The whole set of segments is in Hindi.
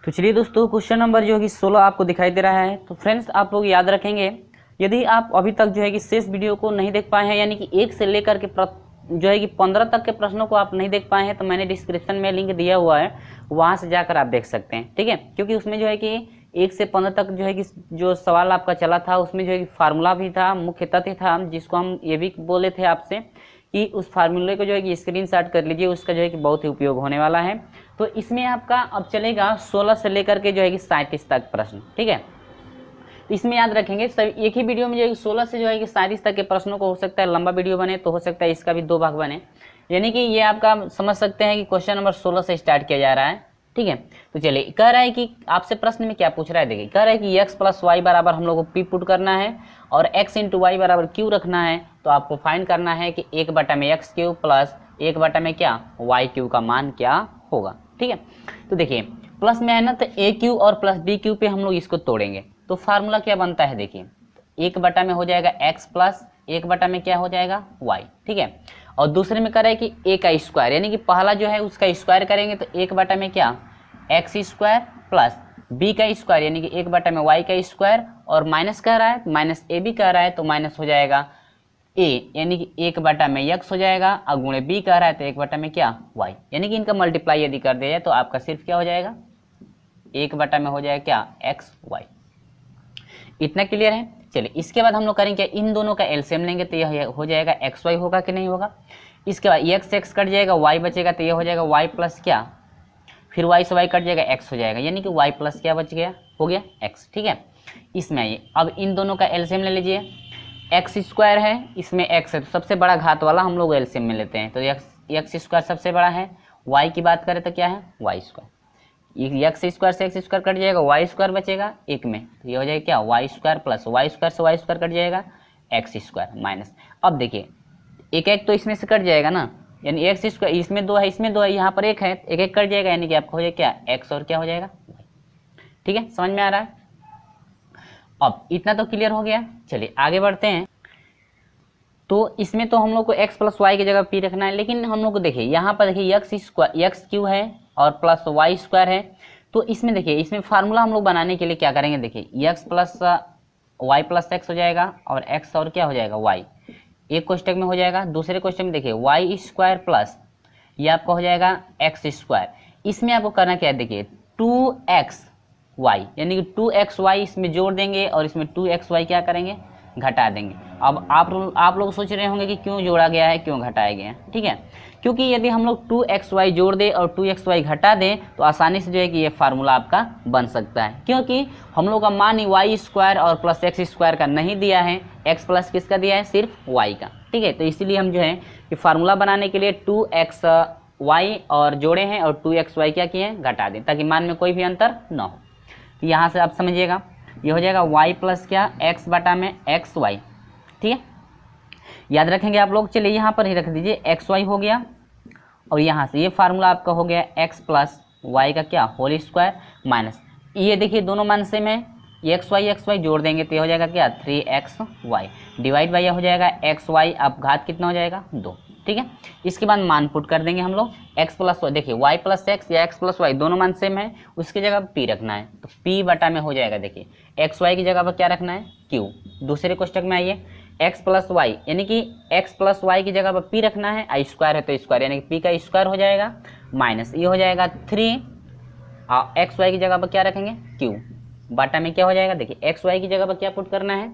तो चलिए दोस्तों, क्वेश्चन नंबर जो है कि 16 आपको दिखाई दे रहा है। तो फ्रेंड्स, आप लोग याद रखेंगे, यदि आप अभी तक जो है कि शेष वीडियो को नहीं देख पाए हैं, यानी कि 1 से लेकर के जो है कि 15 तक के प्रश्नों को आप नहीं देख पाए हैं, तो मैंने डिस्क्रिप्शन में लिंक दिया हुआ है, वहाँ से जाकर आप देख सकते हैं। ठीक है, क्योंकि उसमें जो है कि 1 से 15 तक जो है कि जो सवाल आपका चला था, उसमें जो है कि फार्मूला भी था, मुख्य तथ्य था, जिसको हम ये भी बोले थे आपसे कि उस फार्मूले को जो है कि स्क्रीनशॉट कर लीजिए, उसका जो है कि बहुत ही उपयोग होने वाला है। तो इसमें आपका अब चलेगा 16 से लेकर के जो है कि 37 तक प्रश्न। ठीक है, तो इसमें याद रखेंगे सब एक ही वीडियो में जो है कि 16 से जो है कि 37 तक के प्रश्नों को हो सकता है लंबा वीडियो बने, तो हो सकता है इसका भी 2 भाग बने, यानी कि ये आपका समझ सकते हैं कि क्वेश्चन नंबर 16 से स्टार्ट किया जा रहा है। ठीक है, तो चलिए, कह रहा है कि आपसे प्रश्न में क्या पूछ रहा है, देखिए कह रहा है कि x + y बराबर हम लोग को p पुट करना है और x × y बराबर q रखना है। तो आपको फाइंड करना है कि 1/x³ प्लस 1/ क्या y³ का मान क्या होगा। ठीक है, तो देखिए प्लस में है ना, तो a³ और प्लस b³ पे हम लोग इसको तोड़ेंगे, तो फार्मूला क्या बनता है, देखिए 1 में हो जाएगा x प्लस 1 में क्या हो जाएगा y। ठीक है, और दूसरे में करें कि a का स्क्वायर, यानी कि पहला जो है उसका स्क्वायर करेंगे, तो 1 में क्या x² प्लस b का स्क्वायर, यानी कि 1 में y का स्क्वायर, और माइनस कह रहा है, माइनस a भी कह रहा है, तो माइनस हो जाएगा a, यानी कि 1 में x हो जाएगा, और गुणे b कह रहा है तो 1 में क्या y, यानी कि इनका मल्टीप्लाई यदि कर दिया जाए तो आपका सिर्फ क्या हो जाएगा 1 में हो जाएगा क्या x y। इतना क्लियर है। चलिए, इसके बाद हम लोग करेंगे इन दोनों का एलसीएम लेंगे, तो यह हो जाएगा एक्स वाई होगा कि नहीं होगा। इसके बाद एक्स एक्स कट जाएगा, वाई बचेगा, तो यह हो जाएगा वाई प्लस क्या, फिर वाई से वाई कट जाएगा, एक्स हो जाएगा, यानी कि वाई प्लस क्या बच गया, हो गया एक्स। ठीक है, इसमें आइए अब इन दोनों का एलसीएम ले लीजिए। एक्स स्क्वायर है, इसमें एक्स है, तो सबसे बड़ा घात वाला हम लोग एलसीएम में लेते हैं, तो एक्स स्क्वायर सबसे बड़ा है। वाई की बात करें तो क्या है वाई स्क्वायर, एक्स स्क्वायर से एक्स स्क्वायर कट जाएगा, वाई स्क्वायर बचेगा एक में, तो ये हो जाएगा क्या Y square plus Y square से वाई स्क्वायर कट जाएगा, एक्स स्क्वायर माइनस। अब देखिए एक एक तो इसमें से कट जाएगा ना, यानी एक्स स्क्वायर इसमें 2 है, इसमें 2 है, यहाँ पर 1 है, एक एक कट जाएगा, यानी कि आपका हो जाएगा क्या एक्स और क्या हो जाएगा। ठीक है, समझ में आ रहा है। अब इतना तो क्लियर हो गया। चलिए आगे बढ़ते हैं। तो इसमें तो हम लोग को x + y की जगह p रखना है, लेकिन हम लोग को देखिए यहाँ पर देखिए x³ है और प्लस y² है। तो इसमें देखिए इसमें फार्मूला हम लोग बनाने के लिए क्या करेंगे, देखिए x + y + x हो जाएगा, और x और क्या हो जाएगा y, एक क्वेश्चन में हो जाएगा। दूसरे क्वेश्चन में देखिए y² प्लस ये आपका हो जाएगा x²। इसमें आपको करना क्या है, देखिए 2xy, यानी कि 2xy इसमें जोड़ देंगे, और इसमें 2xy क्या करेंगे घटा देंगे। अब आप लोग सोच रहे होंगे कि क्यों जोड़ा गया है, क्यों घटाया गया है। ठीक है, क्योंकि यदि हम लोग 2xy जोड़ दें और 2xy घटा दें, तो आसानी से जो है कि ये फार्मूला आपका बन सकता है, क्योंकि हम लोग का मान ही y² और प्लस x² का नहीं दिया है, x प्लस किसका दिया है, सिर्फ y का। ठीक है, तो इसीलिए हम जो है कि फार्मूला बनाने के लिए 2xy और जोड़े हैं और 2xy क्या किए हैं घटा दें, ताकि मान में कोई भी अंतर ना हो। तो यहाँ से आप समझिएगा, ये हो जाएगा y प्लस क्या x/में xy। ठीक है, याद रखेंगे आप लोग। चलिए यहाँ पर ही रख दीजिए, xy हो गया, और यहाँ से ये फार्मूला आपका हो गया x + y का क्या होल स्क्वायर माइनस, ये देखिए दोनों मान सेम है, xy जोड़ देंगे तो ये हो जाएगा क्या 3xy, डिवाइड बाई हो जाएगा xy, अब घात कितना हो जाएगा 2। ठीक है, इसके बाद मान पुट कर देंगे हम लोग, x + y, देखिए y + x या x + y दोनों मान सेम है, उसकी जगह p रखना है, तो p में हो जाएगा, देखिए xy की जगह पर क्या रखना है q। दूसरे क्वेश्चन में आइए, x + y, यानी कि x + y की जगह पर p रखना है, आई स्क्वायर है तो स्क्वायर, यानी कि p का स्क्वायर हो जाएगा माइनस, ये हो जाएगा 3, और xy की जगह पर क्या रखेंगे q, बाटा में क्या हो जाएगा, देखिए xy की जगह पर क्या पुट करना है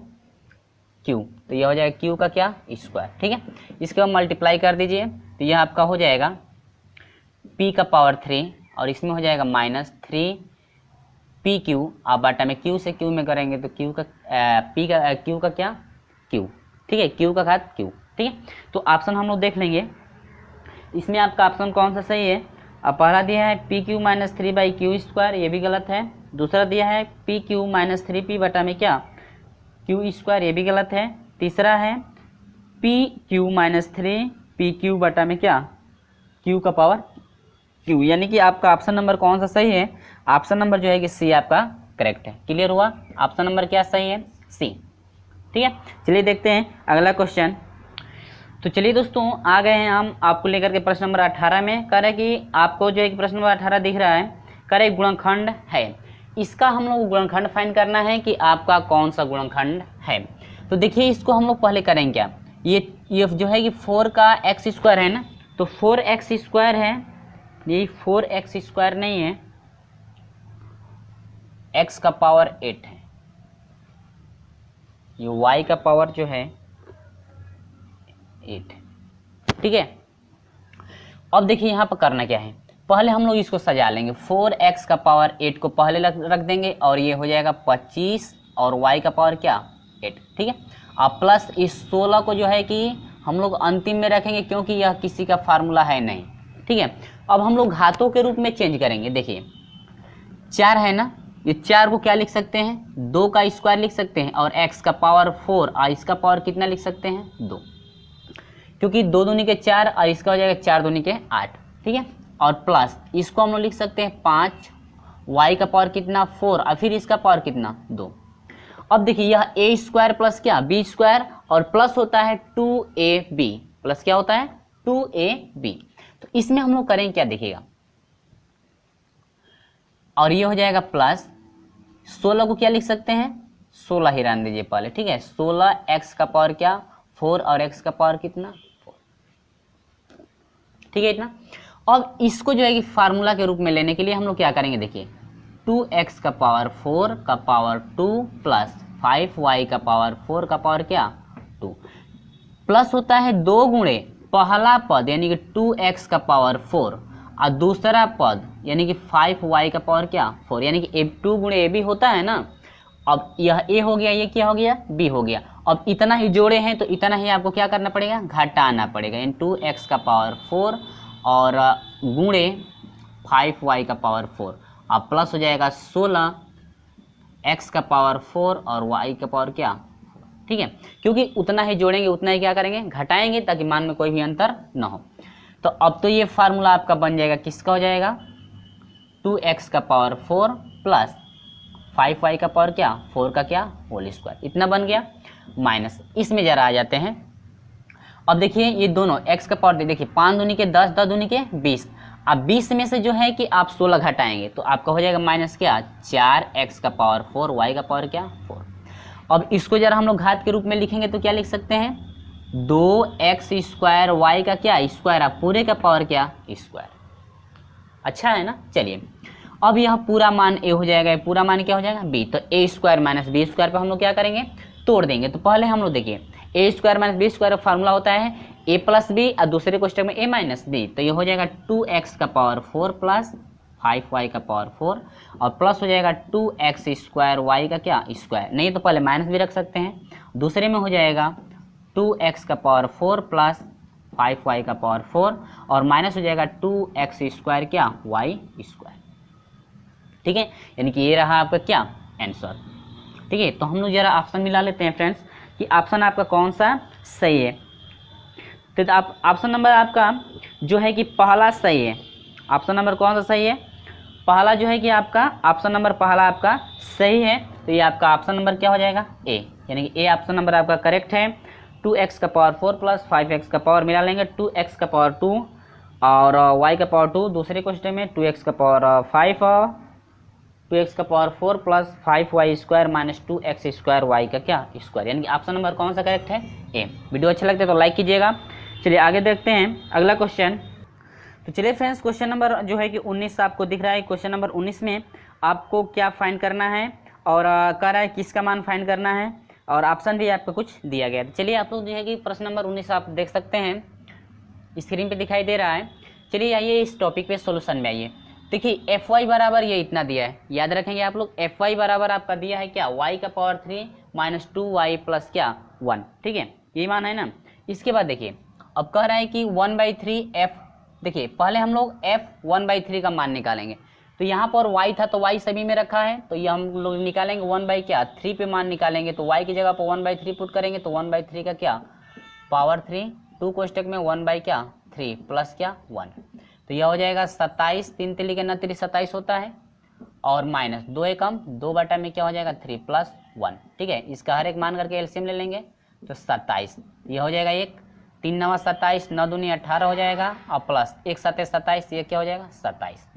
q, तो यह हो जाएगा q का क्या स्क्वायर। ठीक है, इसके बाद मल्टीप्लाई कर दीजिए, तो यह आपका हो जाएगा p⁻3, और इसमें हो जाएगा -3pq, आप बाटा में q से q में करेंगे तो q का q का क्या q। ठीक है, q का घात q। ठीक है, तो ऑप्शन हम लोग देख लेंगे, इसमें आपका ऑप्शन कौन सा सही है। अब पहला दिया है pq - 3/q², ये भी गलत है। दूसरा दिया है pq - 3p बटा में क्या q², ये भी गलत है। तीसरा है pq - 3pq बटा में क्या q का पावर q, यानी कि आपका ऑप्शन नंबर कौन सा सही है, ऑप्शन नंबर जो है कि सी आपका करेक्ट है। क्लियर हुआ, ऑप्शन नंबर क्या सही है सी। ठीक है, चलिए देखते हैं अगला क्वेश्चन। तो चलिए दोस्तों आ गए हैं हम आपको लेकर के प्रश्न नंबर 18 में। कह रहे हैं कि आपको जो एक प्रश्न नंबर 18 दिख रहा है, करे गुणनखंड है। इसका हम लोग गुणनखंड फाइंड करना है कि आपका कौन सा गुणनखंड है। तो देखिए इसको हम लोग पहले करेंगे क्या, ये जो है कि 4 का एक्स स्क्वायर है ना, तो 4x स्क्वायर है, ये 4x स्क्वायर नहीं है, x का पावर 8 है, ये y का पावर जो है 8, ठीक है। अब देखिए यहाँ पर करना क्या है, पहले हम लोग इसको सजा लेंगे, 4x का पावर 8 को पहले रख देंगे और ये हो जाएगा 25 और y का पावर क्या 8, ठीक है। अब प्लस इस 16 को जो है कि हम लोग अंतिम में रखेंगे क्योंकि यह किसी का फार्मूला है नहीं, ठीक है। अब हम लोग घातों के रूप में चेंज करेंगे। देखिए 4 है ना, ये 4 को क्या लिख सकते हैं, 2 का स्क्वायर लिख सकते हैं, और x का पावर 4 और इसका पावर कितना लिख सकते हैं 2, क्योंकि 2 दूनी के 4 और इसका हो जाएगा 4 दूनी के 8, ठीक है। और प्लस इसको हम लोग लिख सकते हैं 5, y का पावर कितना 4 और फिर इसका पावर कितना 2। अब देखिए यह a स्क्वायर प्लस क्या b स्क्वायर और प्लस होता है 2ab, प्लस क्या होता है 2ab। तो इसमें हम लोग करेंगे क्या देखिएगा, और ये हो जाएगा प्लस 16 को क्या लिख सकते हैं 16 ही रहने दीजिए पहले, ठीक है। 16 x का पावर क्या 4 और x का पावर कितना 4, ठीक है इतना। अब इसको जो है कि फार्मूला के रूप में लेने के लिए हम लोग क्या करेंगे, देखिए 2x का पावर 4 का पावर 2 प्लस 5y का पावर 4 का पावर क्या 2, प्लस होता है 2 गुणे पहला पद यानी कि 2x का पावर 4 और दूसरा पद यानी कि 5y का पावर क्या 4, यानी कि 2 गुणे ab होता है ना। अब यह a हो गया, ये क्या हो गया b हो गया। अब इतना ही जोड़े हैं तो इतना ही आपको क्या करना पड़ेगा, घटाना पड़ेगा, यानी 2x का पावर 4 और गुणे 5y का पावर 4, अब प्लस हो जाएगा 16 x का पावर 4 और y का पावर क्या, ठीक है। क्योंकि उतना ही जोड़ेंगे उतना ही क्या करेंगे घटाएंगे, ताकि मान में कोई भी अंतर ना हो। तो अब तो ये फार्मूला आपका बन जाएगा, किसका हो जाएगा 2x का पावर 4 प्लस 5y का पावर क्या 4 का क्या होल स्क्वायर, इतना बन गया। माइनस इसमें जरा आ जाते हैं। अब देखिए ये दोनों x का पावर देखिए 5 दूनी के 10, 10 दूनी के 20, अब 20 में से जो है कि आप 16 घटाएंगे तो आपका हो जाएगा माइनस क्या 4x का पावर 4 y का पावर क्या 4। अब इसको जरा हम लोग घात के रूप में लिखेंगे तो क्या लिख सकते हैं 2x स्क्वायर y का क्या स्क्वायर, आप पूरे का पावर क्या स्क्वायर, अच्छा है ना। चलिए अब यह पूरा मान a हो जाएगा, पूरा मान क्या हो जाएगा b, तो a square minus b square पर हम लोग क्या करेंगे तोड़ देंगे। तो पहले हम लोग देखिए a square minus b square का फार्मूला होता है a प्लस बी और दूसरे क्वेश्चन में a माइनस बी, तो ये हो जाएगा 2x का पावर 4 प्लस 5y का पावर 4 और प्लस हो जाएगा 2x स्क्वायर y का क्या स्क्वायर, नहीं तो पहले माइनस भी रख सकते हैं। दूसरे में हो जाएगा 2x का पावर 4 प्लस 5y का पावर 4 और माइनस हो जाएगा 2x स्क्वायर क्या y स्क्वायर, ठीक है। यानी कि ये रहा आपका क्या आंसर, ठीक है। तो हम लोग जरा ऑप्शन मिला लेते हैं फ्रेंड्स कि ऑप्शन आपका कौन सा सही है। तो आप ऑप्शन नंबर आपका जो है कि पहला सही है, ऑप्शन नंबर कौन सा सही है, पहला जो है कि आपका ऑप्शन नंबर पहला आपका सही है। तो ये आपका ऑप्शन नंबर क्या हो जाएगा ए, यानी कि ए ऑप्शन नंबर आपका करेक्ट है। 2x का पावर 4 प्लस 5x का पावर मिला लेंगे, 2x का पावर 2 और y का पावर 2, दूसरे क्वेश्चन में 2x का पावर 5 और 2x का power 4 plus 5y square minus 2x square y का क्या स्क्वायर, यानी कि ऑप्शन नंबर कौन सा करेक्ट है ए। वीडियो अच्छा लगता है तो लाइक कीजिएगा। चलिए आगे देखते हैं अगला क्वेश्चन। तो चलिए फ्रेंड्स क्वेश्चन नंबर जो है कि 19 आपको दिख रहा है। क्वेश्चन नंबर 19 में आपको क्या फाइंड करना है और कह रहा है किसका मान फाइंड करना है और ऑप्शन भी आपको कुछ दिया गया है। चलिए आप लोग जो है कि प्रश्न नंबर 19 आप देख सकते हैं, स्क्रीन पे दिखाई दे रहा है। चलिए आइए इस टॉपिक पे सॉल्यूशन में आइए। देखिए fy बराबर ये इतना दिया है, याद रखेंगे आप लोग। fy बराबर आपका दिया है क्या y का पावर 3 माइनस 2y प्लस क्या 1, ठीक है, ये मान है ना। इसके बाद देखिए अब कह रहा है कि 1/3 f, देखिए पहले हम लोग f 1/3 का मान निकालेंगे। तो यहाँ पर y था तो y सभी में रखा है, तो ये हम लोग निकालेंगे 1/3 पे मान निकालेंगे। तो y की जगह पर 1/3 पुट करेंगे तो 1/3 का क्या पावर 3, 2 कोष्टक में 1/3 प्लस क्या 1, तो यह हो जाएगा 27, 3 तिली के 29 27 होता है और माइनस 2 एकम 2 बटा में क्या हो जाएगा 3 प्लस 1, ठीक है। इसका हर एक मान करके एलसीएम ले लेंगे तो 27, यह हो जाएगा 1, 3 9 27, 9 दूनी 18 हो जाएगा और प्लस 1 7 27, ये क्या हो जाएगा 27,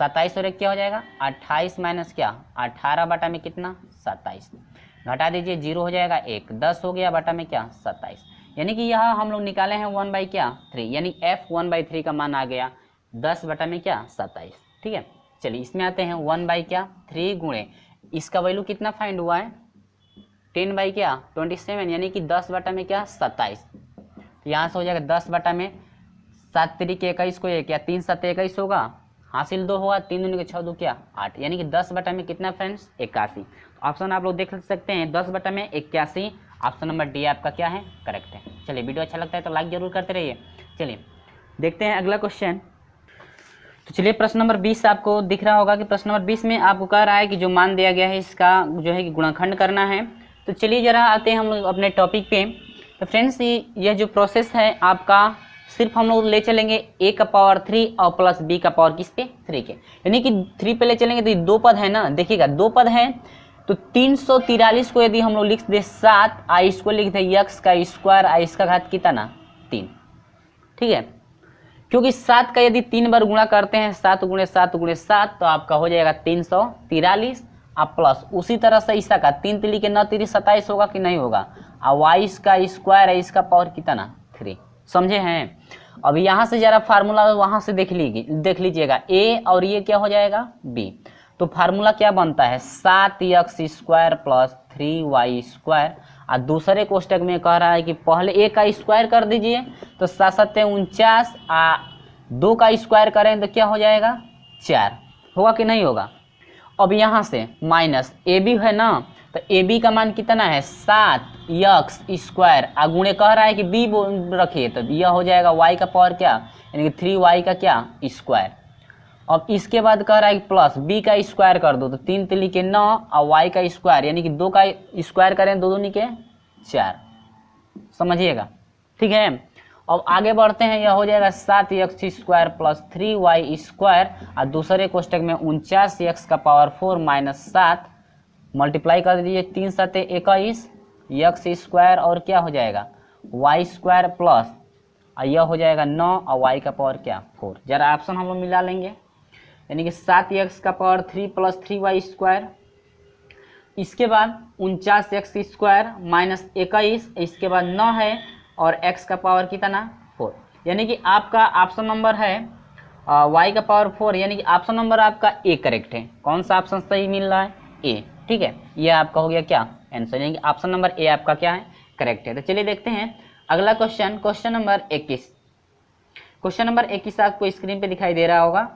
27 और एक क्या हो जाएगा 28 माइनस क्या 18 बटा में कितना 27, घटा दीजिए 0 हो जाएगा 1, 10 हो गया बटा में क्या 27, यानी कि यह हम लोग निकाले हैं 1/3, यानी f 1/3 का मान आ गया 10 बटा में क्या 27। ठीक है, चलिए इसमें आते हैं 1/3 गुणे इसका वैल्यू कितना फाइंड हुआ है 10/27, यानी कि 10 बटा में क्या 27। तो यहाँ से हो जाएगा 10 बटा में 7 तरीके 21 को 1 या 3 7 21 होगा, हासिल 2 होगा, 3 दूनी के 6 2 क्या 8, यानी कि 10 बटा में कितना फ्रेंड्स 81। ऑप्शन आप लोग देख सकते हैं 10 बटा में 81, ऑप्शन नंबर डी आपका क्या है करेक्ट है। चलिए वीडियो अच्छा लगता है तो लाइक जरूर करते रहिए। चलिए देखते हैं अगला क्वेश्चन। तो चलिए प्रश्न नंबर 20 आपको दिख रहा होगा कि प्रश्न नंबर 20 में आपको कह रहा है कि जो मान दिया गया है इसका जो है कि गुणनखंड करना है। तो चलिए जरा आते हैं हम लोग अपने टॉपिक पे। तो फ्रेंड्स यह जो प्रोसेस है आपका सिर्फ हम लोग ले चलेंगे a का पावर 3 और प्लस b का पावर किस पे 3 के, यानी कि 3 पे ले चलेंगे तो ये 2 पद है ना, देखिएगा 2 पद है तो 343 को यदि हम लोग लिख दे 7, आई इसको लिख दे x का स्क्वायर, आई इसका घात कितना 3। ठीक है, क्योंकि 7 का यदि 3 बार गुणा करते हैं 7 गुणे 7 गुणे 7 तो आपका हो जाएगा 343 आप प्लस उसी तरह से इसका का 3 तिली के 9 तिरी 27 होगा कि नहीं होगा, और वाई इसका स्क्वायर है इसका पावर कितना 3। समझे हैं। अब यहाँ से जरा फार्मूला वहाँ से देख लीजिएगा a और ये क्या हो जाएगा b। तो फार्मूला क्या बनता है 7x square plus 3y square, और दूसरे कोष्टक में कह रहा है कि पहले a का स्क्वायर कर दीजिए तो 7 7 49, 2 का स्क्वायर करें तो क्या हो जाएगा 4, होगा कि नहीं होगा। अब यहाँ से माइनस ए बी है ना, तो ए बी का मान कितना है 7x स्क्वायर, गुणे कह रहा है कि बी रखिए तो यह हो जाएगा y का पावर क्या यानी कि 3y का क्या स्क्वायर। अब इसके बाद कह रहा है कि प्लस b का स्क्वायर कर दो तो 3 तिली के 9 और y का स्क्वायर यानी कि 2 का स्क्वायर करें 2 दूनी के 4, समझिएगा। ठीक है, अब आगे बढ़ते हैं, यह हो जाएगा 7x square plus 3y square, और दूसरे कोष्टक में 49x का पावर 4 माइनस 7 मल्टीप्लाई कर दीजिए 3 7 21 x स्क्वायर और क्या हो जाएगा y स्क्वायर प्लस यह हो जाएगा 9 और y का पावर क्या 4। जरा ऑप्शन हम लोग मिला लेंगे, यानी कि 7x का पावर 3 प्लस 3y स्क्वायर, इसके बाद 49x स्क्वायर माइनस 21, इसके बाद 9 है और x का पावर कितना 4, यानी कि आपका ऑप्शन नंबर है y का पावर 4, यानी कि ऑप्शन नंबर आपका ए करेक्ट है। कौन सा ऑप्शन सही मिल रहा है ए। ठीक है, यह आपका हो गया क्या आंसर, यानी कि ऑप्शन नंबर ए आपका क्या है करेक्ट है। तो चलिए देखते हैं अगला question, question number 21। Question number 21 आपको स्क्रीन पे दिखाई दे रहा होगा।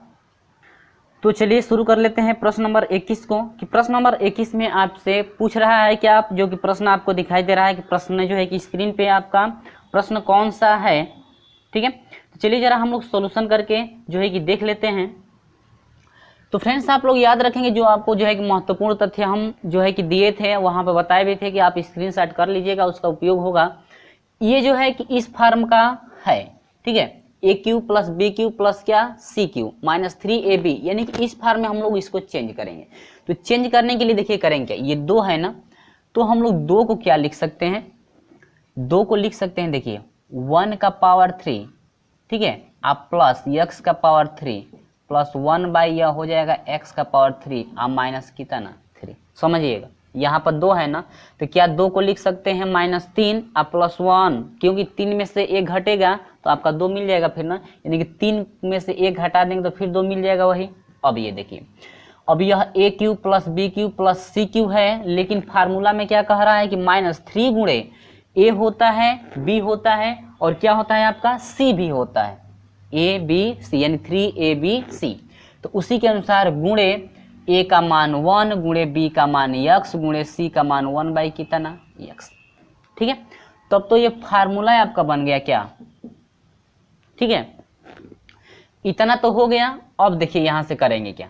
तो चलिए शुरू कर लेते हैं प्रश्न नंबर 21 को, कि प्रश्न नंबर 21 में आपसे पूछ रहा है कि आप जो कि प्रश्न आपको दिखाई दे रहा है कि प्रश्न जो है कि स्क्रीन पे आपका प्रश्न कौन सा है। ठीक है, तो चलिए जरा हम लोग सोल्यूशन करके जो है कि देख लेते हैं। तो फ्रेंड्स आप लोग याद रखेंगे जो आपको जो है कि महत्वपूर्ण तथ्य हम जो है कि दिए थे वहाँ पे बताए भी थे कि आप स्क्रीनशॉट कर लीजिएगा, उसका उपयोग होगा। ये जो है कि इस फॉर्म का है, ठीक है, A Q plus B Q plus क्या सी क्यू माइनस 3ab, यानी कि इस फॉर्म में हम लोग इसको चेंज करेंगे। तो चेंज करने के लिए देखिए करेंगे क्या, ये 2 है ना, तो हम लोग 2 को क्या लिख सकते हैं, 2 को लिख सकते हैं देखिए 1 का पावर 3, ठीक है, आप प्लस x का पावर 3 प्लस 1 बाई यह हो जाएगा x का पावर 3 आप माइनस कितना 3। समझिएगा यहाँ पर 2 है ना, तो क्या 2 को लिख सकते हैं -3 आप प्लस 1, क्योंकि 3 में से 1 घटेगा तो आपका 2 मिल जाएगा फिर ना, यानी कि 3 में से 1 घटा देंगे तो फिर 2 मिल जाएगा वही। अब ये देखिए, अब यह A Q plus B Q plus C Q है, लेकिन फार्मूला में क्या कह रहा है कि -3 गुणे ए होता है बी होता है और क्या होता है आपका सी भी होता है, ए बी सी यानी 3abc। तो उसी के अनुसार गुणे ए का मान 1 गुणे बी का मान x गुणे सी का मान 1 बाई कितना x। ठीक है, तब तो ये फार्मूला आपका बन गया क्या। ठीक है, इतना तो हो गया। अब देखिए यहां से करेंगे क्या,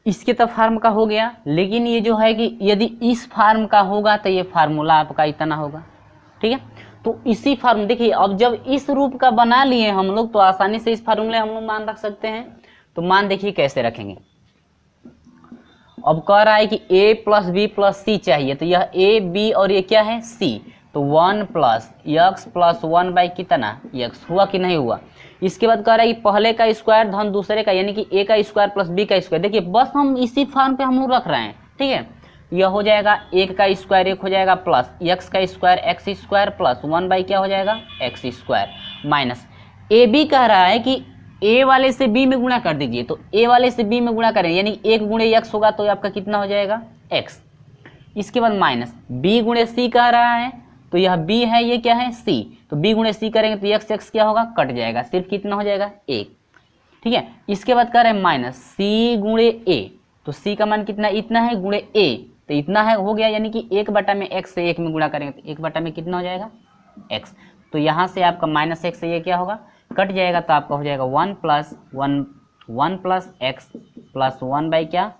इसके तो फार्म का हो गया, लेकिन ये जो है कि यदि इस फार्म का होगा तो ये फार्मूला आपका इतना होगा। ठीक है, तो इसी फार्म देखिए, अब जब इस रूप का बना लिए हम लोग तो आसानी से इस फार्मूले हम लोग मान रख सकते हैं। तो मान देखिए कैसे रखेंगे, अब कह रहा है कि a प्लस बी प्लस सी चाहिए, तो यह a b और ये क्या है c, तो 1 प्लस x प्लस 1 बाई कितना x हुआ कि नहीं हुआ, इसके बाद कह रहा है कि पहले का स्क्वायर धन दूसरे का, यानी कि ए का स्क्वायर प्लस बी का स्क्वायर। देखिए बस हम इसी फॉर्म पे हम लोग रख रहे हैं, ठीक है। यह हो जाएगा एक का स्क्वायर एक हो जाएगा प्लस एक्स का square X square plus 1 by क्या हो जाएगा X square minus A B कह रहा है कि ए वाले से बी में गुणा कर दीजिए, तो ए वाले से बी में गुणा करें यानी एक गुणे एक्स होगा तो आपका कितना हो जाएगा एक्स। इसके बाद माइनस बी गुणे सी कह रहा है, तो यह बी है ये क्या है सी, तो बी गुणे सी करेंगे तो एक्स एक्स क्या होगा कट जाएगा, सिर्फ कितना हो जाएगा एक, ठीक है। इसके बाद कह रहे हैं माइनस सी गुणे ए, तो सी का मान कितना इतना है गुणे ए, तो इतना है हो गया, यानी कि 1 में एक्स से 1 में गुणा करेंगे तो 1 में कितना हो जाएगा एक्स। तो यहाँ से आपका माइनस एक्स से ये क्या होगा कट जाएगा, तो आपका हो जाएगा 1 प्लस एक्स प्लस 1 बाई क्या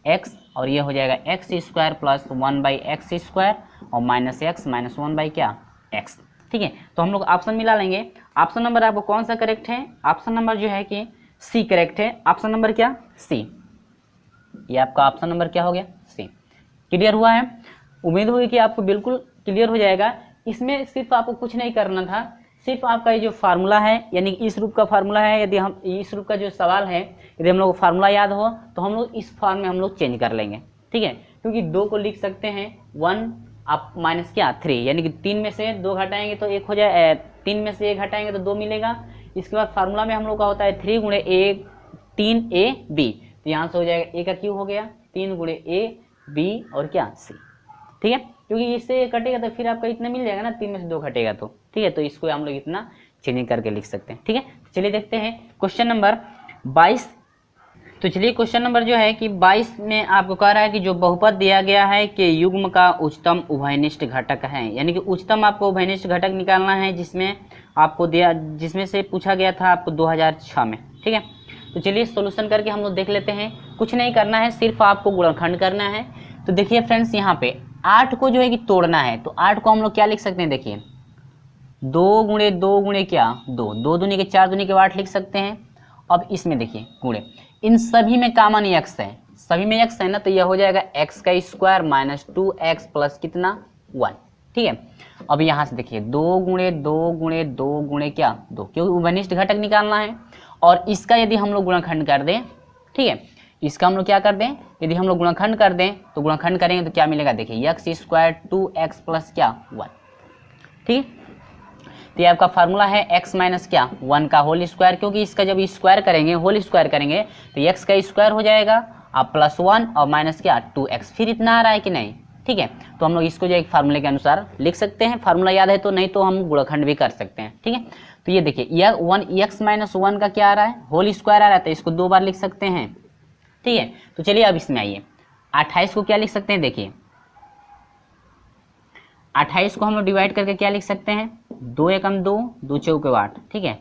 एक्स, और ये हो जाएगा X square plus 1 by x square और माइनस एक्स माइनस 1 बाई क्या एक्स, ठीक है। तो हम लोग ऑप्शन मिला लेंगे। ऑप्शन नंबर आपको कौन सा करेक्ट है, ऑप्शन नंबर जो है कि सी करेक्ट है। ऑप्शन नंबर क्या सी, ये आपका ऑप्शन नंबर क्या हो गया सी। क्लियर हुआ है, उम्मीद हुई कि आपको बिल्कुल क्लियर हो जाएगा। इसमें सिर्फ आपको कुछ नहीं करना था, सिर्फ आपका ये जो फार्मूला है यानी इस रूप का फार्मूला है, यदि हम इस रूप का जो सवाल है यदि हम लोग को फार्मूला याद हो तो हम लोग इस फॉर्म में हम लोग चेंज कर लेंगे, ठीक है। क्योंकि 2 को लिख सकते हैं 1 आप माइनस क्या 3, यानी कि 3 में से 2 घटाएंगे तो 1 हो जाए, 3 में से 1 घटाएंगे तो 2 मिलेगा। इसके बाद फार्मूला में हम लोग का होता है 3 गुणे ए 3 ए बी, तो यहाँ से हो जाएगा ए का क्यू हो गया 3 गुणे ए बी और क्या सी, ठीक है। क्योंकि इससे कटेगा तो फिर आपका इतना मिल जाएगा ना, 3 में से 2 घटेगा तो, ठीक है। तो इसको हम लोग इतना चेंजिंग करके लिख सकते हैं, ठीक है। चलिए देखते हैं क्वेश्चन नंबर 22। तो चलिए क्वेश्चन नंबर जो है कि 22 में आपको कह रहा है कि जो बहुपद दिया गया है कि युग्म का उच्चतम उभयनिष्ठ घटक है, यानी कि उच्चतम आपको उभयनिष्ठ घटक निकालना है, जिसमें आपको दिया जिसमें से पूछा गया था आपको 2006 में, ठीक है। तो चलिए सॉल्यूशन करके हम लोग देख लेते हैं। कुछ नहीं करना है, सिर्फ आपको गुणनखंड करना है। तो देखिए फ्रेंड्स यहाँ पे 8 को जो है कि तोड़ना है, तो 8 को हम लोग क्या लिख सकते हैं, देखिए 2 गुणे क्या 2, 2 दूनी के 4 दूनी के 8 लिख सकते हैं। अब इसमें देखिए गुणे, इन सभी में कॉमन एक्स है, सभी में एक्स है ना, तो यह हो जाएगा एक्स का स्क्वायर माइनस 2x प्लस कितना 1, ठीक है। अब यहाँ से देखिए 2 गुणे क्या 2, क्योंकि उभयनिष्ठ घटक निकालना है। और इसका यदि हम लोग गुणनखंड कर दें, ठीक है, इसका हम लोग क्या कर दें, यदि हम लोग गुणनखंड कर दें तो गुणनखंड करेंगे तो क्या मिलेगा, देखिए एक्स स्क्वायर 2x प्लस क्या 1, ठीक है। तो ये आपका फार्मूला है x माइनस क्या 1 का होल स्क्वायर, क्योंकि इसका जब स्क्वायर करेंगे होल स्क्वायर करेंगे तो x का स्क्वायर हो जाएगा अब प्लस 1 और माइनस क्या 2x, फिर इतना आ रहा है कि नहीं, ठीक है। तो हम लोग इसको जो एक फार्मूले के अनुसार लिख सकते हैं, फार्मूला याद है तो, नहीं तो हम गुणनखंड भी कर सकते हैं, ठीक है। तो ये देखिए यह 1 x माइनस 1 का क्या आ रहा है होल स्क्वायर आ रहा है, तो इसको 2 बार लिख सकते हैं, ठीक है। तो चलिए अब इसमें आइए 28 को क्या लिख सकते हैं, देखिए 28 को हम लोग डिवाइड करके क्या लिख सकते हैं 2 एकम 2 2 चौके 8, ठीक है।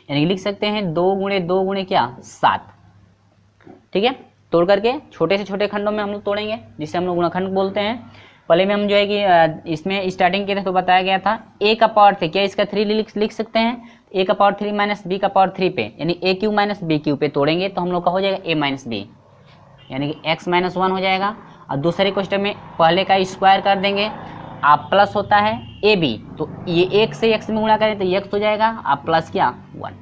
यानी लिख सकते हैं 2 गुणे क्या 7, ठीक है। तोड़ करके छोटे से छोटे खंडों में हम लोग तोड़ेंगे, जिसे हम लोग गुणनखंड बोलते हैं। पहले में हम जो है कि इसमें स्टार्टिंग के थे तो बताया गया था a का पावर 3, क्या इसका 3 लिख सकते हैं, a का पावर 3 माइनस b का पावर 3 पे, यानी a Q minus b Q पे तोड़ेंगे तो हम लोग का हो जाएगा a माइनस b, यानी कि x माइनस 1 हो जाएगा। और दूसरे क्वेश्चन में पहले का स्क्वायर कर देंगे, आप प्लस होता है ए बी, तो ये 1 से x में गुणा करें तो x हो जाएगा आप प्लस क्या 1,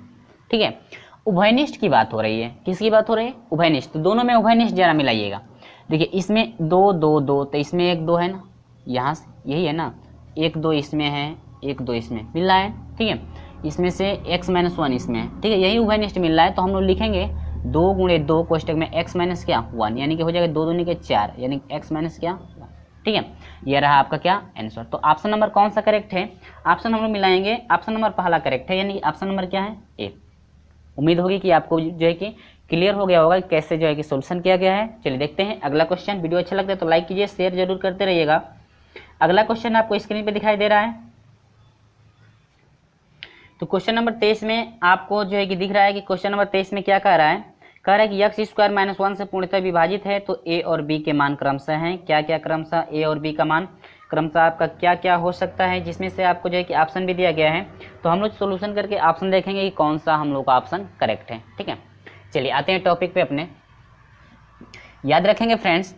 ठीक है। उभयनिष्ठ की बात हो रही है, किसकी बात हो रही है उभयनिष्ठ, तो दोनों में उभयनिष्ठ जरा मिलाइएगा। देखिए इसमें 2 2 2, तो इसमें 1 2 है ना, यहाँ से यही है ना, 1 2 इसमें है 1 2 इसमें मिल रहा है, ठीक है। इसमें से x माइनस 1 इसमें है, ठीक है, यही उभयनिष्ठ मिल रहा है। तो हम लोग लिखेंगे 2 गुणे 2 कोष्टक में x माइनस क्या 1, यानी कि हो जाएगा 2 दूनी के 4, यानी x माइनस क्या 1, ठीक है। यह रहा आपका क्या आंसर। तो ऑप्शन नंबर कौन सा करेक्ट है, ऑप्शन हम लोग मिलाएंगे, ऑप्शन नंबर पहला करेक्ट है, यानी ऑप्शन नंबर क्या है ए। उम्मीद होगी कि आपको जो है कि क्लियर हो गया होगा कैसे जो है कि सोल्यूशन किया गया है। चलिए देखते हैं अगला क्वेश्चन। वीडियो अच्छा लगता है तो लाइक कीजिए, शेयर जरूर करते रहिएगा। अगला क्वेश्चन आपको स्क्रीन पे दिखाई दे रहा है। तो क्वेश्चन नंबर 23 में आपको जो है कि दिख रहा है कि क्वेश्चन नंबर 23 में क्या कह रहा है, कह रहा है कि एक्स स्क्वायर माइनस 1 से पूर्णतः विभाजित है, तो ए और बी के मान क्रमशः हैं। क्या क्या क्रमशः ए और बी का मान क्रमशः आपका क्या क्या हो सकता है, जिसमें से आपको जो है कि ऑप्शन भी दिया गया है। तो हम लोग सोल्यूशन करके ऑप्शन देखेंगे कि कौन सा हम लोग का ऑप्शन करेक्ट है, ठीक है। चलिए आते हैं टॉपिक पे अपने। याद रखेंगे फ्रेंड्स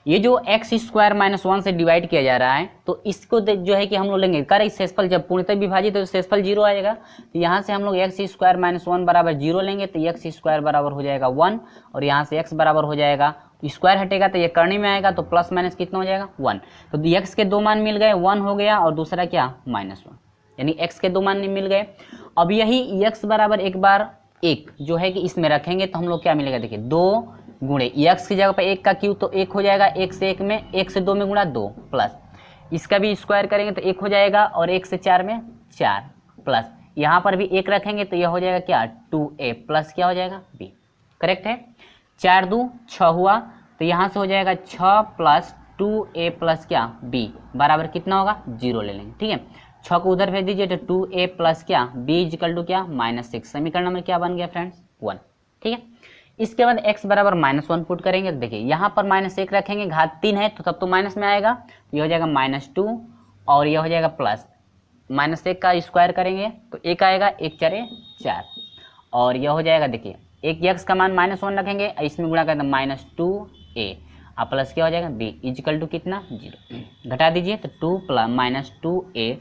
ये जो एक्स स्क्वायर माइनस 1 से डिवाइड किया जा रहा है, तो इसको जो है कि हम लोग लेंगे कर शेषफल जब पूर्णतः विभाजित है तो शेषफल 0 आएगा। तो यहाँ से हम लोग एक्स स्क्वायर माइनस 1 बराबर 0 लेंगे, तो एक्स स्क्वायर बराबर हो जाएगा 1, और यहाँ से एक्स बराबर हो जाएगा, तो स्क्वायर हटेगा तो ये करने में आएगा, तो प्लस माइनस कितना हो जाएगा 1। तो एक्स के दो मान मिल गए, 1 हो गया और दूसरा क्या -1, यानी एक्स के दो मान मिल गए। अब यही एक्स बराबर एक बार 1 जो है कि इसमें रखेंगे तो हम लोग क्या मिलेगा, देखिए 2 गुणे एक्स की जगह पर 1 का क्यूब तो 1 हो जाएगा, 1 से 1 में 1 से 2 में गुणा 2 प्लस इसका भी स्क्वायर करेंगे तो 1 हो जाएगा, और 1 से 4 में 4 प्लस यहाँ पर भी 1 रखेंगे तो यह हो जाएगा क्या 2a प्लस क्या हो जाएगा b। करेक्ट है। 4 2 6 हुआ, तो यहाँ से हो जाएगा 6 प्लस 2a प्लस क्या b बराबर कितना होगा 0 ले लेंगे। ठीक है, 6 को उधर भेज दीजिए तो 2a प्लस क्या b इक्वल टू क्या -6। समीकरण नंबर क्या बन गया फ्रेंड्स 1। ठीक है, इसके बाद x बराबर -1 पुट करेंगे, तो देखिए यहाँ पर -1 रखेंगे, घात 3 है तो तब तो माइनस में आएगा, तो ये हो जाएगा -2 और ये हो जाएगा प्लस -1 का स्क्वायर करेंगे तो 1 आएगा, 1 4 4 और यह हो जाएगा, देखिए एक x का मान -1 रखेंगे, इसमें गुणा करते -2a और प्लस क्या हो जाएगा b इक्वल टू कितना 0। घटा दीजिए तो 2 प्लस -2a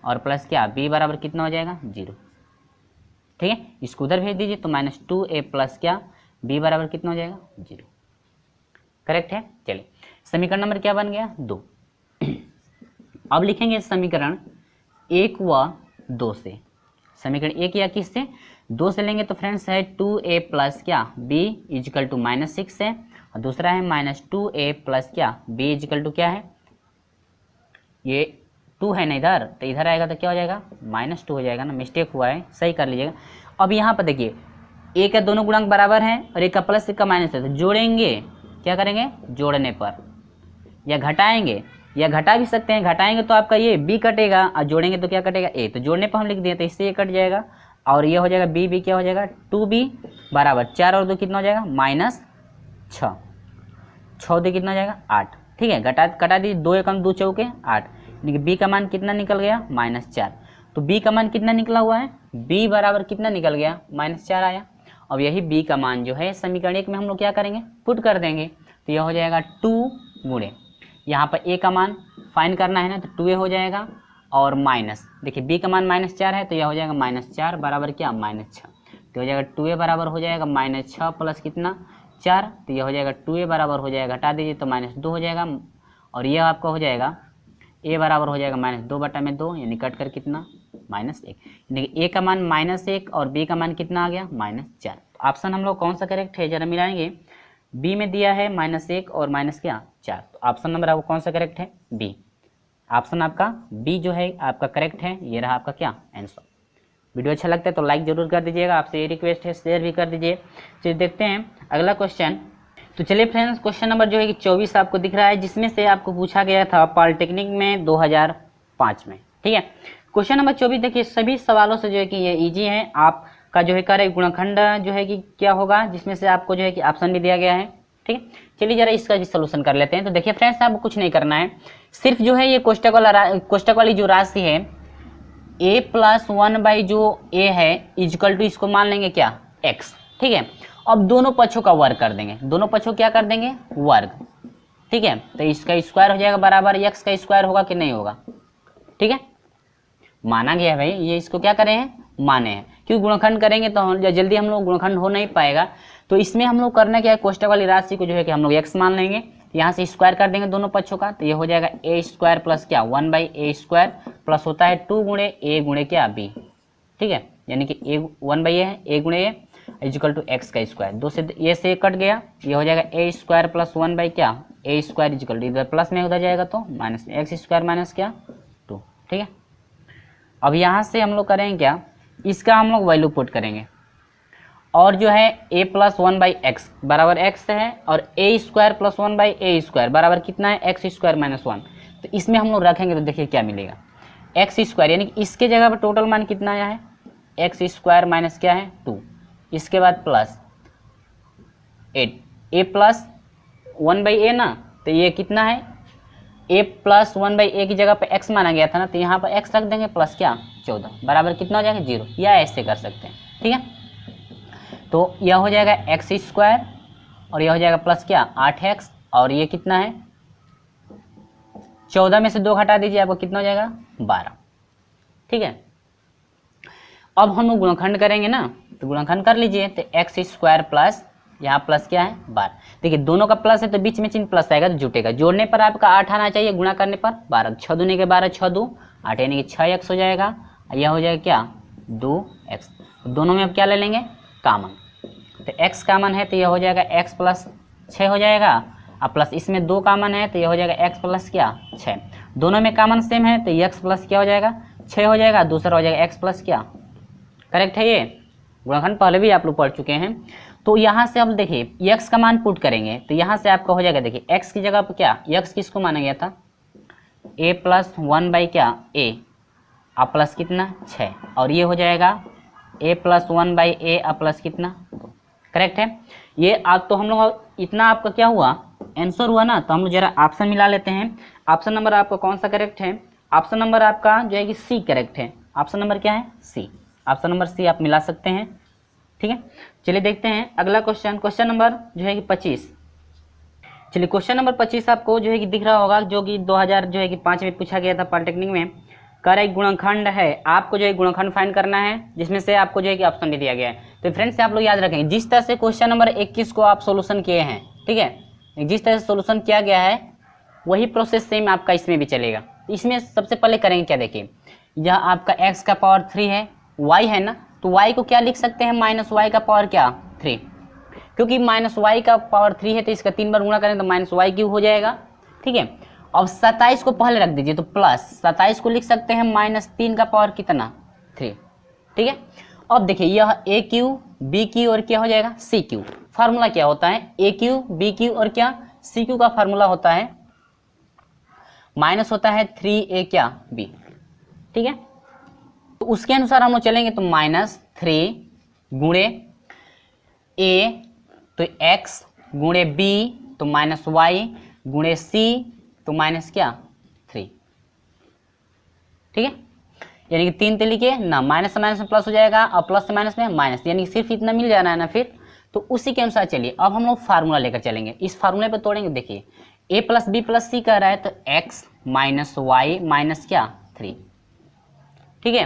और प्लस क्या b बराबर कितना हो जाएगा 0। ठीक है, इसको उधर भेज दीजिए तो -2a प्लस क्या b बराबर कितना हो जाएगा 0। करेक्ट है। चलिए समीकरण नंबर क्या बन गया 2। अब लिखेंगे समीकरण 1 व 2 से। समीकरण 1 या किससे 2 से लेंगे तो फ्रेंड्स है 2a प्लस क्या b इक्वल टू -6 है, और दूसरा है -2a प्लस क्या b इक्वल टू क्या है, ये 2 है ना इधर, तो इधर आएगा तो क्या हो जाएगा -2 हो जाएगा ना, मिस्टेक हुआ है सही कर लीजिएगा। अब यहाँ पर देखिए a का दोनों गुणांक बराबर हैं और एक का प्लस एक का माइनस है, तो जोड़ेंगे, क्या करेंगे जोड़ने पर, या घटाएंगे, या घटा भी सकते हैं, घटाएंगे तो आपका ये b कटेगा और जोड़ेंगे तो क्या कटेगा a, तो जोड़ने पर हम लिख दिए तो इससे ये कट जाएगा और ये हो जाएगा b क्या हो जाएगा 2b बराबर 4 और 2 कितना हो जाएगा -6, 6 2 कितना हो जाएगा 8। ठीक है, कटा दीजिए, 2 एकम 2 चौके 8, यानी कि b का मान कितना निकल गया -4। तो b का मान कितना निकला हुआ है, b बराबर कितना निकल गया -4 आया। अब यही b का मान जो है समीकरण 1 में हम लोग क्या करेंगे पुट कर देंगे, तो यह हो जाएगा 2 गुणे यहाँ पर a का मान फाइंड करना है ना, तो 2a हो जाएगा और माइनस, देखिए b का मान -4 है तो यह हो जाएगा -4 बराबर क्या -6, तो हो जाएगा 2a बराबर हो जाएगा -6 प्लस कितना 4, तो यह हो जाएगा 2a बराबर हो जाएगा, घटा दीजिए तो -2 हो जाएगा, और यह आपका हो जाएगा a बराबर हो जाएगा -2/2 यानी कट कर कितना -1, यानी कि a का मान -1 और b का मान कितना आ गया -4। तो ऑप्शन हम लोग कौन सा करेक्ट है जरा मिलाएंगे, b में दिया है -1 और -4, तो ऑप्शन नंबर आपको कौन सा करेक्ट है b। ऑप्शन आपका b जो है आपका करेक्ट है, ये रहा आपका क्या आंसर। वीडियो अच्छा लगता है तो लाइक जरूर कर दीजिएगा, आपसे ये रिक्वेस्ट है शेयर भी कर दीजिए। चलिए देखते हैं अगला क्वेश्चन। तो चलिए फ्रेंड्स क्वेश्चन नंबर जो है कि 24 आपको दिख रहा है, जिसमें से आपको पूछा गया था पॉलिटेक्निक में 2005 में। ठीक है, क्वेश्चन नंबर 24 देखिए सभी सवालों से जो है कि ये इजी है, आपका जो है कार्य गुणनखंड जो है कि क्या होगा, जिसमें से आपको जो है कि ऑप्शन भी दिया गया है। ठीक है, चलिए जरा इसका भी सोल्यूशन कर लेते हैं। तो देखिए फ्रेंड्स आपको कुछ नहीं करना है, सिर्फ जो है ये कोष्टक वाली जो राशि है a प्लस 1 जो a है इक्वल टू इसको मान लेंगे क्या x। ठीक है, अब दोनों पक्षों का वर्ग कर देंगे, दोनों पक्षों क्या कर देंगे वर्ग। ठीक है, तो इसका स्क्वायर हो जाएगा बराबर x का स्क्वायर होगा कि नहीं होगा। ठीक है, माना गया है भाई, ये इसको क्या करें हैं माने हैं, क्योंकि गुणनखंड करेंगे तो जल्दी हम लोग गुणनखंड हो नहीं पाएगा। तो इसमें हम लोग करना क्या है, कोष्टक वाली राशि को जो है कि हम लोग x मान लेंगे, यहाँ से स्क्वायर कर देंगे दोनों पक्षों का, तो ये हो जाएगा a स्क्वायर प्लस क्या 1/a² प्लस होता है 2 गुणे a गुणे क्या b। ठीक है, यानी कि a 1/a है, a गुणे a इक्वल टू x का स्क्वायर, 2 से a से कट गया, ये हो जाएगा a स्क्वायर प्लस 1 क्या a² इक्वल टू इधर प्लस में उधर जाएगा तो माइनस x स्क्वायर माइनस क्या 2। ठीक है, अब यहाँ से हम लोग करेंगे क्या, इसका हम लोग वैल्यू पुट करेंगे, और जो है a प्लस 1/x बराबर x है, और a स्क्वायर प्लस 1/a² बराबर कितना है x स्क्वायर माइनस 1। तो इसमें हम लोग रखेंगे तो देखिए क्या मिलेगा x स्क्वायर, यानी कि इसके जगह पर टोटल मान कितना आया है x स्क्वायर माइनस क्या है 2, इसके बाद प्लस 8 a प्लस 1/a ना, तो ये कितना है a प्लस 1/a की जगह पर x माना गया था ना, तो यहाँ पर x रख देंगे प्लस क्या 14 बराबर कितना हो जाएगा 0, या ऐसे कर सकते हैं। ठीक है, तो यह हो जाएगा x स्क्वायर और यह हो जाएगा प्लस क्या 8x, और ये कितना है 14 में से 2 घटा दीजिए, आपको कितना हो जाएगा 12। ठीक है, अब हम लोग गुणनखंड करेंगे ना, तो गुणनखंड कर लीजिए। तो एक्स स्क्वायर प्लस यहाँ प्लस क्या है 12। देखिए दोनों का प्लस है तो बीच में चिन्ह प्लस आएगा तो जुटेगा। जोड़ने पर आपका 8 आना चाहिए, गुणा करने पर 12। 6 दूनी के 12, 6 2 8 यानी कि 6x हो जाएगा। यह हो जाएगा क्या 2x। दोनों में अब क्या ले लेंगे कामन, तो x कामन है तो यह हो जाएगा x प्लस 6 हो जाएगा। अब प्लस इसमें 2 कामन है तो यह हो जाएगा x प्लस क्या 6। दोनों में कामन सेम है तो x प्लस क्या हो जाएगा 6 हो जाएगा। दूसरा हो जाएगा x प्लस क्या, करेक्ट है। ये गुणनखंड पहले भी आप लोग पढ़ चुके हैं। तो यहाँ से हम देखिए x का मान पुट करेंगे तो यहाँ से आपका हो जाएगा, देखिए x की जगह पर क्या x किसको माना गया था a प्लस 1 बाई क्या a, अब प्लस कितना 6, और ये हो जाएगा a प्लस 1 बाई a अब प्लस कितना 2। करेक्ट है। ये आप तो हम लोग इतना आपका क्या हुआ आंसर हुआ ना, तो हम लोग जरा ऑप्शन मिला लेते हैं। ऑप्शन नंबर आपका कौन सा करेक्ट है, ऑप्शन नंबर आपका जो है कि सी करेक्ट है। ऑप्शन नंबर क्या है सी, ऑप्शन नंबर सी आप मिला सकते हैं। ठीक है, चलिए देखते हैं अगला क्वेश्चन, क्वेश्चन नंबर जो है कि 25। चलिए क्वेश्चन नंबर 25 आपको जो है कि दिख रहा होगा, जो कि 2005 में पूछा गया था पॉलिटेक्निक में। कर एक गुणनखंड है, आपको जो है गुणनखंड फाइंड करना है, जिसमें से आपको जो है कि ऑप्शन दे दिया गया है। तो फ्रेंड्स आप लोग याद रखेंगे, जिस तरह से क्वेश्चन नंबर 21 को आप सोल्यूशन किए हैं, ठीक है, जिस तरह से सोल्यूशन किया गया है वही प्रोसेस सेम आपका इसमें भी चलेगा। इसमें सबसे पहले करेंगे क्या, देखिए यह आपका x का पावर 3 है, y है ना, तो y को क्या लिख सकते हैं माइनस वाई का पावर क्या 3, क्योंकि माइनस वाई का पावर 3 है तो इसका 3 बार गुणा करें तो माइनस वाई क्यूब हो जाएगा। ठीक है, अब 27 को पहले रख दीजिए तो प्लस 27 को लिख सकते हैं माइनस 3 का पावर कितना 3। ठीक है, अब देखिए यह ए क्यू बी क्यू और क्या हो जाएगा सी क्यू। फार्मूला क्या होता है ए क्यू बी क्यू और क्या सी क्यू का फार्मूला होता है माइनस होता है 3a क्या b। ठीक है, तो उसके अनुसार हम लोग चलेंगे तो माइनस 3 गुणे a तो x गुणे b तो माइनस y गुणे c तो माइनस क्या 3। ठीक है, यानी कि 3 तरीके ना, माइनस से माइनस में प्लस हो जाएगा और प्लस से माइनस में माइनस, यानी सिर्फ इतना मिल जाना है ना फिर। तो उसी के अनुसार चलिए अब हम लोग फार्मूला लेकर चलेंगे, इस फार्मूले पे तोड़ेंगे। देखिए a प्लस बी प्लस सी कह रहा है तो x माइनस वाई माइनस क्या 3। ठीक है,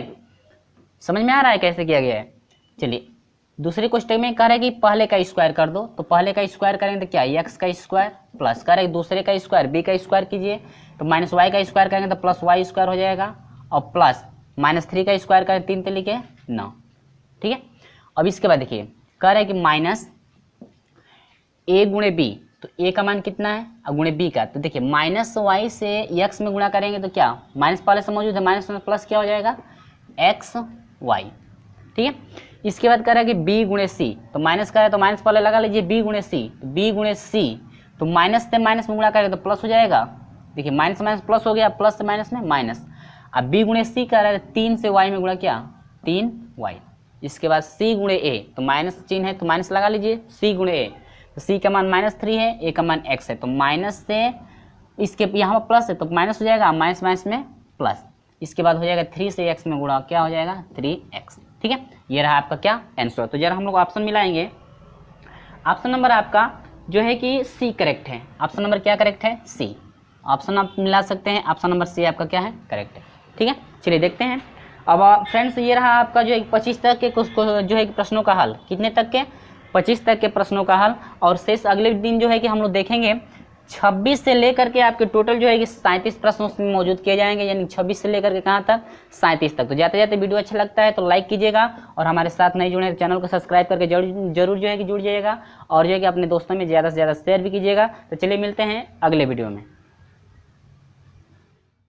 समझ में आ रहा है कैसे किया गया है। चलिए दूसरे क्वेश्चन में कह रहा है कि पहले का स्क्वायर कर दो, तो पहले का स्क्वायर करेंगे तो क्या x का स्क्वायर प्लस कह रहा है दूसरे का स्क्वायर b का स्क्वायर कीजिए, तो माइनस वाई का स्क्वायर करेंगे तो प्लस वाई स्क्वायर हो जाएगा, और प्लस माइनस 3 का स्क्वायर करें 3 तरीके 9। ठीक है, अब इसके बाद देखिए कह रहा है कि माइनस a गुणे b, तो a का मान कितना है और गुणे b का, तो देखिए माइनस वाई से x में गुणा करेंगे तो क्या माइनस पहले से मौजूद है, माइनस में प्लस क्या हो जाएगा x y। ठीक है, इसके बाद कह रहा है कि b गुणे c, तो माइनस का है तो माइनस पहले लगा लीजिए b गुणे c, तो b गुणे c तो माइनस से माइनस में गुणा करेंगे तो प्लस हो जाएगा। देखिए माइनस से माइनस प्लस हो गया, प्लस से माइनस में माइनस। अब b गुणे c कह रहा है 3 से y में गुणा क्या 3y। इसके बाद c गुणे a, तो माइनस चिन्ह है तो माइनस लगा लीजिए, c गुणे a तो c का मान -3 है, a का मान x है, तो माइनस से इसके यहाँ पर प्लस है तो माइनस हो जाएगा, माइनस माइनस में प्लस। इसके बाद हो जाएगा 3 से x में गुणा क्या हो जाएगा 3x। ठीक है, ये रहा आपका क्या आंसर। तो जरा हम लोग ऑप्शन मिलाएंगे। ऑप्शन नंबर आपका जो है कि सी करेक्ट है। ऑप्शन नंबर क्या करेक्ट है सी, ऑप्शन आप मिला सकते हैं, ऑप्शन नंबर सी आपका क्या है करेक्ट है। ठीक है, चलिए देखते हैं। अब फ्रेंड्स ये रहा आपका जो है 25 तक के जो है प्रश्नों का हल, कितने तक के 25 तक के प्रश्नों का हल, और शेष अगले दिन जो है कि हम लोग देखेंगे 26 से लेकर के आपके टोटल जो है कि 37 प्रश्न उसमें मौजूद किए जाएंगे, यानी 26 से लेकर के कहाँ तक 37 तक। तो जाते जाते वीडियो अच्छा लगता है तो लाइक कीजिएगा, और हमारे साथ नहीं जुड़े तो चैनल को सब्सक्राइब करके जरूर जो है कि जुड़ जाइएगा, और जो है कि अपने दोस्तों में ज़्यादा से ज़्यादा शेयर भी कीजिएगा। तो चलिए मिलते हैं अगले वीडियो में।